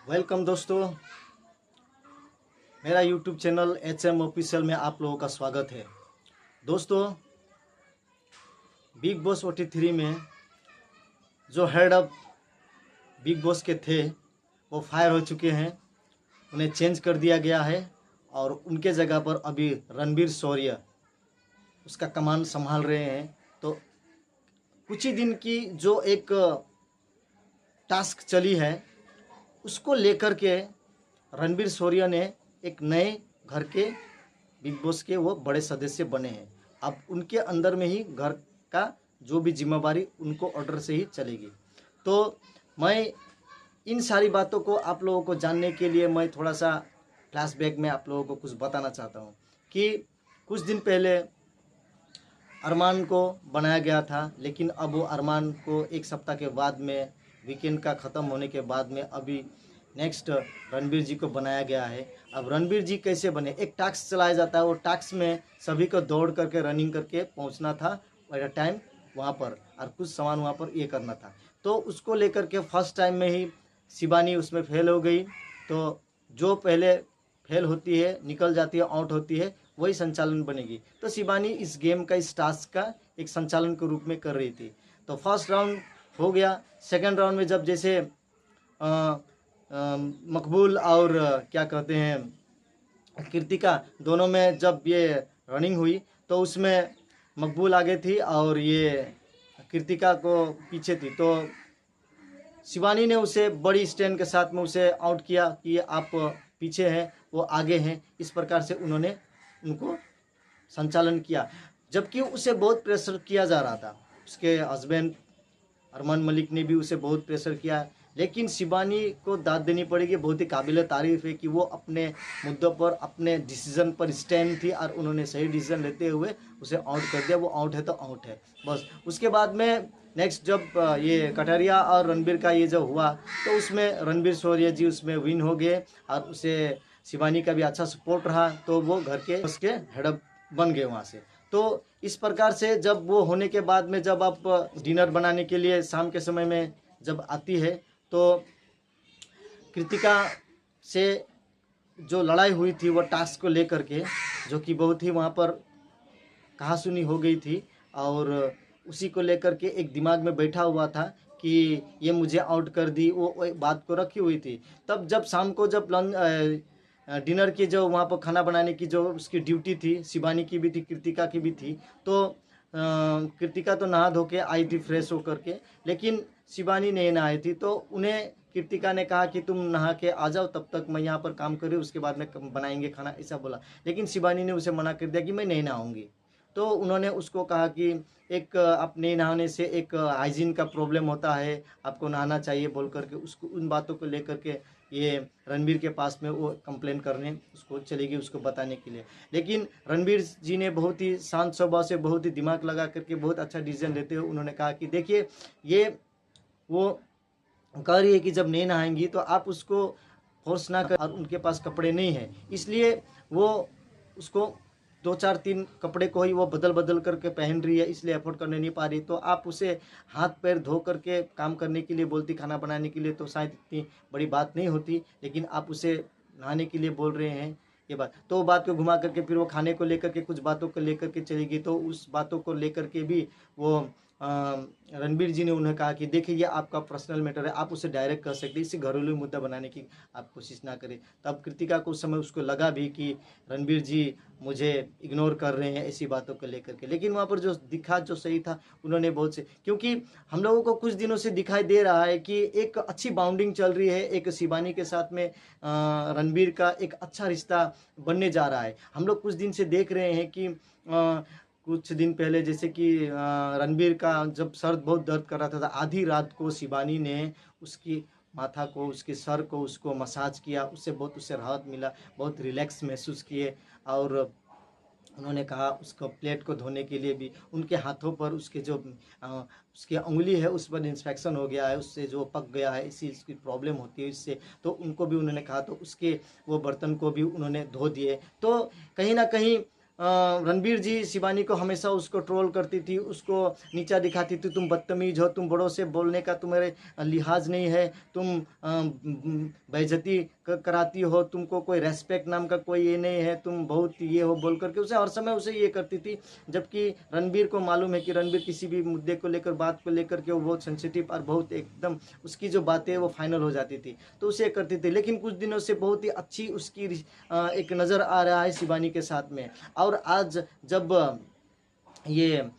Welcome दोस्तों, मेरा YouTube channel HM official में आप लोगों का स्वागत है। दोस्तों, बिग बॉस OT3 में जो हेड ऑफ बिग बॉस के थे वो फायर हो चुके हैं। उन्हें चेंज कर दिया गया है और उनके जगह पर अभी रणबीर शौर्य उसका कमान संभाल रहे हैं। तो कुछ ही दिन की जो एक टास्क चली है उसको लेकर के रणबीर शौर्य ने एक नए घर के बिग बॉस के वो बड़े सदस्य बने हैं। अब उनके अंदर में ही घर का जो भी जिम्मेवारी उनको ऑर्डर से ही चलेगी। तो मैं इन सारी बातों को आप लोगों को जानने के लिए मैं थोड़ा सा फ्लैशबैक में आप लोगों को कुछ बताना चाहता हूँ कि कुछ दिन पहले अरमान को बनाया गया था, लेकिन अब वो अरमान को एक सप्ताह के बाद में वीकेंड का ख़त्म होने के बाद में अभी नेक्स्ट रणबीर जी को बनाया गया है। अब रणबीर जी कैसे बने, एक टास्क चलाया जाता है, वो टास्क में सभी को दौड़ करके रनिंग करके पहुंचना था एट अ टाइम वहाँ पर, और कुछ सामान वहाँ पर ये करना था। तो उसको लेकर के फर्स्ट टाइम में ही शिवानी उसमें फेल हो गई। तो जो पहले फेल होती है, निकल जाती है, आउट होती है, वही संचालन बनेगी। तो शिवानी इस गेम का, इस टास्क का एक संचालन के रूप में कर रही थी। तो फर्स्ट राउंड हो गया। सेकंड राउंड में जब जैसे मकबूल और क्या कहते हैं कृतिका, दोनों में जब ये रनिंग हुई तो उसमें मकबूल आगे थी और ये कृतिका को पीछे थी। तो शिवानी ने उसे बड़ी स्टैंड के साथ में उसे आउट किया कि आप पीछे हैं, वो आगे हैं। इस प्रकार से उन्होंने उनको संचालन किया, जबकि उसे बहुत प्रेशर किया जा रहा था। उसके हस्बैंड अरमान मलिक ने भी उसे बहुत प्रेशर किया, लेकिन शिवानी को दाद देनी पड़ेगी। बहुत ही काबिल तारीफ़ है कि वो अपने मुद्दों पर, अपने डिसीजन पर स्टैंड थी और उन्होंने सही डिसीजन लेते हुए उसे आउट कर दिया। वो आउट है तो आउट है, बस। उसके बाद में नेक्स्ट जब ये कटरिया और रणबीर का ये जो हुआ तो उसमें रणबीर शौर्य जी उसमें विन हो गए और उसे शिवानी का भी अच्छा सपोर्ट रहा, तो वो घर के उसके हेड बन गए वहाँ से। तो इस प्रकार से जब वो होने के बाद में जब आप डिनर बनाने के लिए शाम के समय में जब आती है तो कृतिका से जो लड़ाई हुई थी वो टास्क को लेकर के, जो कि बहुत ही वहाँ पर कहासुनी हो गई थी, और उसी को लेकर के एक दिमाग में बैठा हुआ था कि ये मुझे आउट कर दी, वो एक बात को रखी हुई थी। तब जब शाम को जब डिनर की जो वहाँ पर खाना बनाने की जो उसकी ड्यूटी थी, शिवानी की भी थी, कृतिका की भी थी। तो कृतिका तो नहा धो के आई थी फ्रेश होकर के, लेकिन शिवानी नहीं नहाई थी। तो उन्हें कृतिका ने कहा कि तुम नहा के आ जाओ, तब तक मैं यहाँ पर काम कर रही हूँ, उसके बाद में बनाएंगे खाना, ऐसा बोला। लेकिन शिवानी ने उसे मना कर दिया कि मैं नहीं नहाऊंगी। तो उन्होंने उसको कहा कि एक आप नहीं नहाने से एक हाइजीन का प्रॉब्लम होता है, आपको नहाना चाहिए बोल करके उसको, उन बातों को लेकर के ये रणबीर के पास में वो कंप्लेन करने उसको चली गई, उसको बताने के लिए। लेकिन रणबीर जी ने बहुत ही शांत स्वभाव से, बहुत ही दिमाग लगा करके बहुत अच्छा डिसीजन लेते हुए उन्होंने कहा कि देखिए, ये वो कह रही है कि जब नहीं नहाएंगी तो आप उसको फोर्स ना कर, और उनके पास कपड़े नहीं है, इसलिए वो उसको दो चार तीन कपड़े को ही वो बदल बदल करके पहन रही है, इसलिए अफोर्ड करने नहीं पा रही। तो आप उसे हाथ पैर धो करके काम करने के लिए बोलती, खाना बनाने के लिए, तो शायद इतनी बड़ी बात नहीं होती, लेकिन आप उसे नहाने के लिए बोल रहे हैं, ये बात। तो वो बात को घुमा करके फिर वो खाने को लेकर के कुछ बातों को लेकर के चली गई। तो उस बातों को लेकर के भी वो रणबीर जी ने उन्हें कहा कि देखिए, ये आपका पर्सनल मैटर है, आप उसे डायरेक्ट कर सकते, इसे घरेलू मुद्दा बनाने की आप कोशिश ना करें। तब कृतिका को उस समय उसको लगा भी कि रणबीर जी मुझे इग्नोर कर रहे हैं ऐसी बातों को लेकर के। लेकिन वहाँ पर जो दिखा, जो सही था, उन्होंने बहुत से, क्योंकि हम लोगों को कुछ दिनों से दिखाई दे रहा है कि एक अच्छी बाउंडिंग चल रही है, एक शिवानी के साथ में रणबीर का एक अच्छा रिश्ता बनने जा रहा है। हम लोग कुछ दिन से देख रहे हैं कि कुछ दिन पहले जैसे कि रणबीर का जब सर बहुत दर्द कर रहा था, आधी रात को शिवानी ने उसकी माथा को, उसके सर को उसको मसाज किया, उससे बहुत उसे राहत मिला, बहुत रिलैक्स महसूस किए। और उन्होंने कहा उसको प्लेट को धोने के लिए भी उनके हाथों पर उसके जो उसकी उंगली है उस पर इंस्पेक्शन हो गया है, उससे जो पक गया है, इसी इसकी प्रॉब्लम होती है इससे। तो उनको भी उन्होंने कहा, तो उसके वो बर्तन को भी उन्होंने धो दिए। तो कहीं ना कहीं रणबीर जी शिवानी को हमेशा उसको ट्रोल करती थी, उसको नीचा दिखाती थी, तुम बदतमीज हो, तुम बड़ों से बोलने का तुम्हारे लिहाज नहीं है, तुम बेइज्जती कराती हो, तुमको कोई रेस्पेक्ट नाम का कोई ये नहीं है, तुम बहुत ये हो, बोल करके उसे हर समय उसे ये करती थी। जबकि रणबीर को मालूम है कि रणबीर किसी भी मुद्दे को लेकर, बात को लेकर के वो बहुत सेंसिटिव और बहुत एकदम उसकी जो बातें वो फाइनल हो जाती थी, तो उसे करती थी। लेकिन कुछ दिनों से बहुत ही अच्छी उसकी एक नज़र आ रहा है शिवानी के साथ में। और आज जब ये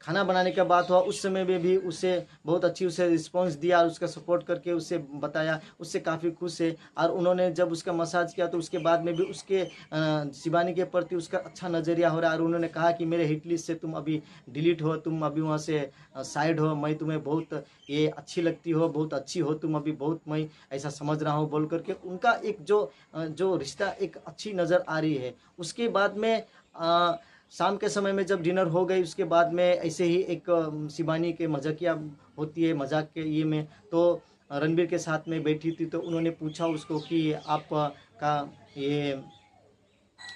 खाना बनाने का बात हुआ, उस समय में भी उसे बहुत अच्छी उसे रिस्पांस दिया और उसका सपोर्ट करके उसे बताया, उससे काफ़ी खुश है। और उन्होंने जब उसका मसाज किया तो उसके बाद में भी उसके शिवानी के प्रति उसका अच्छा नज़रिया हो रहा है। और उन्होंने कहा कि मेरे हिट लिस्ट से तुम अभी डिलीट हो, तुम अभी वहाँ से साइड हो, मैं तुम्हें बहुत ये अच्छी लगती हो, बहुत अच्छी हो तुम अभी, बहुत मैं ऐसा समझ रहा हूँ, बोल करके उनका एक जो रिश्ता एक अच्छी नज़र आ रही है। उसके बाद में शाम के समय में जब डिनर हो गई, उसके बाद में ऐसे ही एक शिवानी के मजाकिया होती है, मजाक के ये में, तो रणबीर के साथ में बैठी थी, तो उन्होंने पूछा उसको कि आप का ये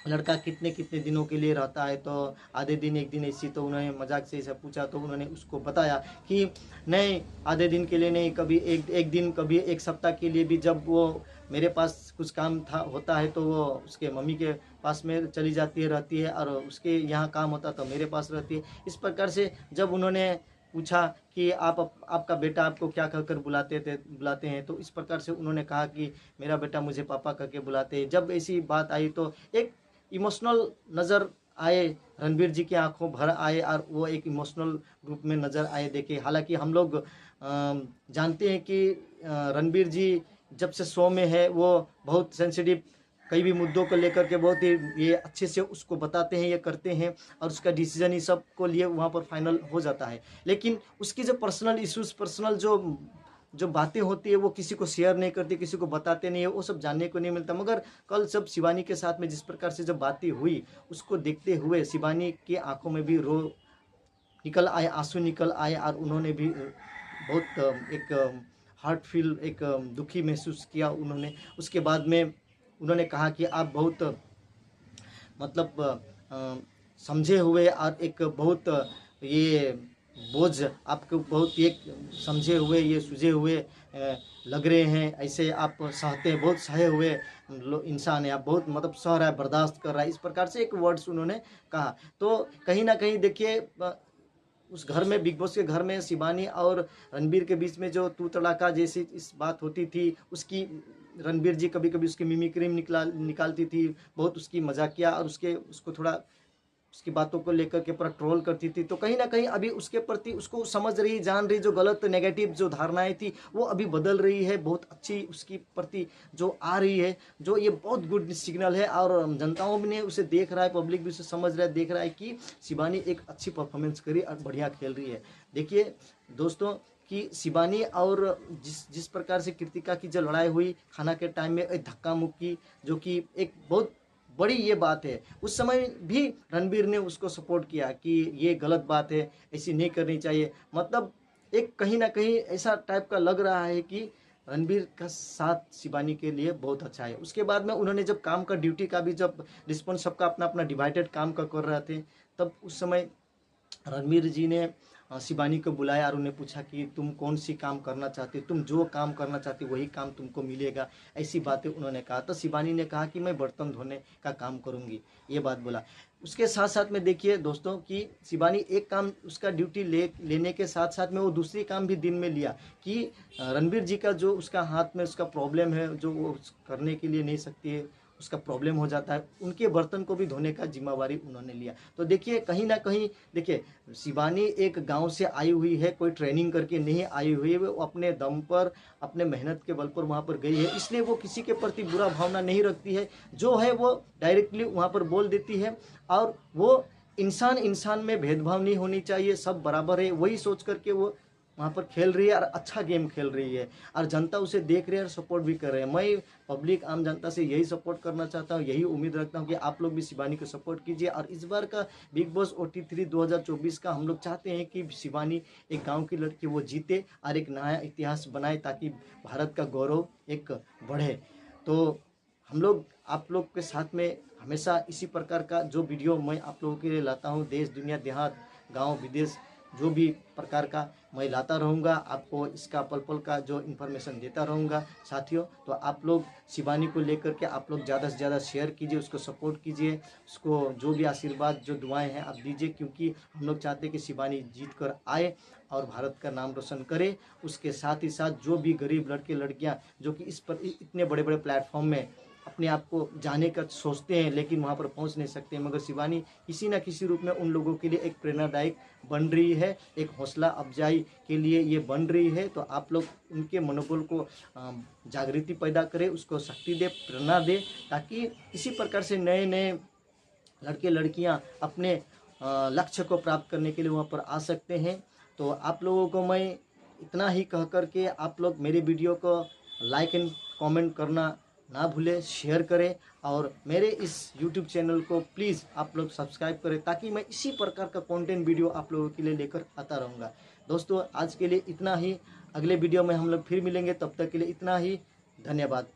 लड़का कितने कितने दिनों के लिए रहता है, तो आधे दिन एक दिन ऐसी, तो उन्होंने मजाक से ऐसा पूछा, तो उन्होंने उसको बताया कि नहीं, आधे दिन के लिए नहीं, कभी एक दिन, कभी एक सप्ताह के लिए भी, जब वो मेरे पास कुछ काम था होता है तो वो उसके मम्मी के पास में चली जाती है, रहती है, और उसके यहाँ काम होता तो मेरे पास रहती है। इस प्रकार से जब उन्होंने पूछा कि आपका बेटा आपको क्या कहकर बुलाते हैं, तो इस प्रकार से उन्होंने कहा कि मेरा बेटा मुझे पापा करके बुलाते हैं। जब ऐसी बात आई तो एक इमोशनल नज़र आए, रणबीर जी की आंखों भर आए, और वो एक इमोशनल रूप में नज़र आए। देखिए, हालांकि हम लोग जानते हैं कि रणबीर जी जब से शो में है वो बहुत सेंसिटिव, कई भी मुद्दों को लेकर के बहुत ही ये अच्छे से उसको बताते हैं, ये करते हैं, और उसका डिसीजन ही सब को लिए वहाँ पर फाइनल हो जाता है। लेकिन उसकी जो पर्सनल इश्यूज, पर्सनल जो जो बातें होती है, वो किसी को शेयर नहीं करती, किसी को बताते नहीं है, वो सब जानने को नहीं मिलता। मगर कल सब शिवानी के साथ में जिस प्रकार से जब बातें हुई, उसको देखते हुए शिवानी की आंखों में भी रो निकल आए, आंसू निकल आए, और उन्होंने भी बहुत एक हार्ट फील, एक दुखी महसूस किया उन्होंने। उसके बाद में उन्होंने कहा कि आप बहुत मतलब समझे हुए, और एक बहुत ये बोझ आपको बहुत एक समझे हुए, ये सूझे हुए लग रहे हैं, ऐसे आप सहते हैं, बहुत सहे हुए इंसान है आप, बहुत मतलब सह रहा है, बर्दाश्त कर रहा है, इस प्रकार से एक वर्ड्स उन्होंने कहा। तो कहीं ना कहीं देखिए, उस घर में, बिग बॉस के घर में शिवानी और रणबीर के बीच में जो तू तड़ाका जैसी इस बात होती थी, उसकी रणबीर जी कभी कभी उसकी मिमिक्री निकालती थी, बहुत उसकी मजाकिया, और उसको थोड़ा उसकी बातों को लेकर के पूरा ट्रोल करती थी। तो कहीं ना कहीं अभी उसके प्रति उसको समझ रही, जान रही, जो गलत नेगेटिव जो धारणाएं थी वो अभी बदल रही है, बहुत अच्छी उसकी प्रति जो आ रही है, जो ये बहुत गुड सिग्नल है। और जनताओं ने उसे देख रहा है, पब्लिक भी उसे समझ रहा है, देख रहा है कि शिवानी एक अच्छी परफॉर्मेंस करी और बढ़िया खेल रही है। देखिए दोस्तों, कि शिवानी और जिस प्रकार से कृतिका की जो लड़ाई हुई खाना के टाइम में, एक धक्का मुक्की, जो कि एक बहुत बड़ी ये बात है, उस समय भी रणबीर ने उसको सपोर्ट किया कि ये गलत बात है, ऐसी नहीं करनी चाहिए। मतलब एक कहीं ना कहीं ऐसा टाइप का लग रहा है कि रणबीर का साथ शिवानी के लिए बहुत अच्छा है। उसके बाद में उन्होंने जब काम का, ड्यूटी का भी जब रिस्पॉन्स सबका अपना अपना डिवाइडेड काम का कर रहे थे, तब उस समय रणवीर जी ने शिवानी को बुलाया और उन्हें पूछा कि तुम कौन सी काम करना चाहती हो, तुम जो काम करना चाहती हो वही काम तुमको मिलेगा, ऐसी बातें उन्होंने कहा। तो शिवानी ने कहा कि मैं बर्तन धोने का काम करूंगी, ये बात बोला। उसके साथ साथ में देखिए दोस्तों कि शिवानी एक काम उसका ड्यूटी लेने के साथ साथ में वो दूसरी काम भी दिन में लिया कि रणबीर जी का जो उसका हाथ में उसका प्रॉब्लम है, जो वो करने के लिए नहीं सकती है, उसका प्रॉब्लम हो जाता है, उनके बर्तन को भी धोने का जिम्मेवारी उन्होंने लिया। तो देखिए कहीं ना कहीं, देखिए शिवानी एक गांव से आई हुई है, कोई ट्रेनिंग करके नहीं आई हुई है, वो अपने दम पर, अपने मेहनत के बल पर वहाँ पर गई है, इसलिए वो किसी के प्रति बुरा भावना नहीं रखती है, जो है वो डायरेक्टली वहाँ पर बोल देती है। और वो इंसान इंसान में भेदभाव नहीं होनी चाहिए, सब बराबर है, वही सोच करके वो वहाँ पर खेल रही है और अच्छा गेम खेल रही है, और जनता उसे देख रही है और सपोर्ट भी कर रहे हैं। मैं पब्लिक आम जनता से यही सपोर्ट करना चाहता हूँ, यही उम्मीद रखता हूँ कि आप लोग भी शिवानी को सपोर्ट कीजिए। और इस बार का बिग बॉस OT3 2024 का हम लोग चाहते हैं कि शिवानी एक गांव की लड़की वो जीते और एक नया इतिहास बनाए, ताकि भारत का गौरव एक बढ़े। तो हम लोग आप लोग के साथ में हमेशा इसी प्रकार का जो वीडियो मैं आप लोगों के लिए लाता हूँ, देश दुनिया देहात गांव विदेश जो भी प्रकार का मैं लाता रहूँगा, आपको इसका पल पल का जो इन्फॉर्मेशन देता रहूँगा साथियों। तो आप लोग शिवानी को लेकर के आप लोग ज़्यादा से ज़्यादा शेयर कीजिए, उसको सपोर्ट कीजिए, उसको जो भी आशीर्वाद जो दुआएं हैं आप दीजिए, क्योंकि हम लोग चाहते हैं कि शिवानी जीत कर आए और भारत का नाम रोशन करे। उसके साथ ही साथ जो भी गरीब लड़के लड़कियां जो कि इस पर इतने बड़े बड़े प्लेटफॉर्म में अपने आप को जाने का सोचते हैं लेकिन वहाँ पर पहुँच नहीं सकते, मगर शिवानी किसी न किसी रूप में उन लोगों के लिए एक प्रेरणादायक बन रही है, एक हौसला अफजाई के लिए ये बन रही है। तो आप लोग उनके मनोबल को जागृति पैदा करें, उसको शक्ति दे, प्रेरणा दे, ताकि इसी प्रकार से नए नए लड़के लड़कियां अपने लक्ष्य को प्राप्त करने के लिए वहाँ पर आ सकते हैं। तो आप लोगों को मैं इतना ही कह कर के आप लोग मेरे वीडियो को लाइक एंड कमेंट करना ना भूलें, शेयर करें और मेरे इस YouTube चैनल को प्लीज़ आप लोग सब्सक्राइब करें, ताकि मैं इसी प्रकार का कंटेंट वीडियो आप लोगों के लिए लेकर आता रहूँगा। दोस्तों आज के लिए इतना ही, अगले वीडियो में हम लोग फिर मिलेंगे, तब तक के लिए इतना ही, धन्यवाद।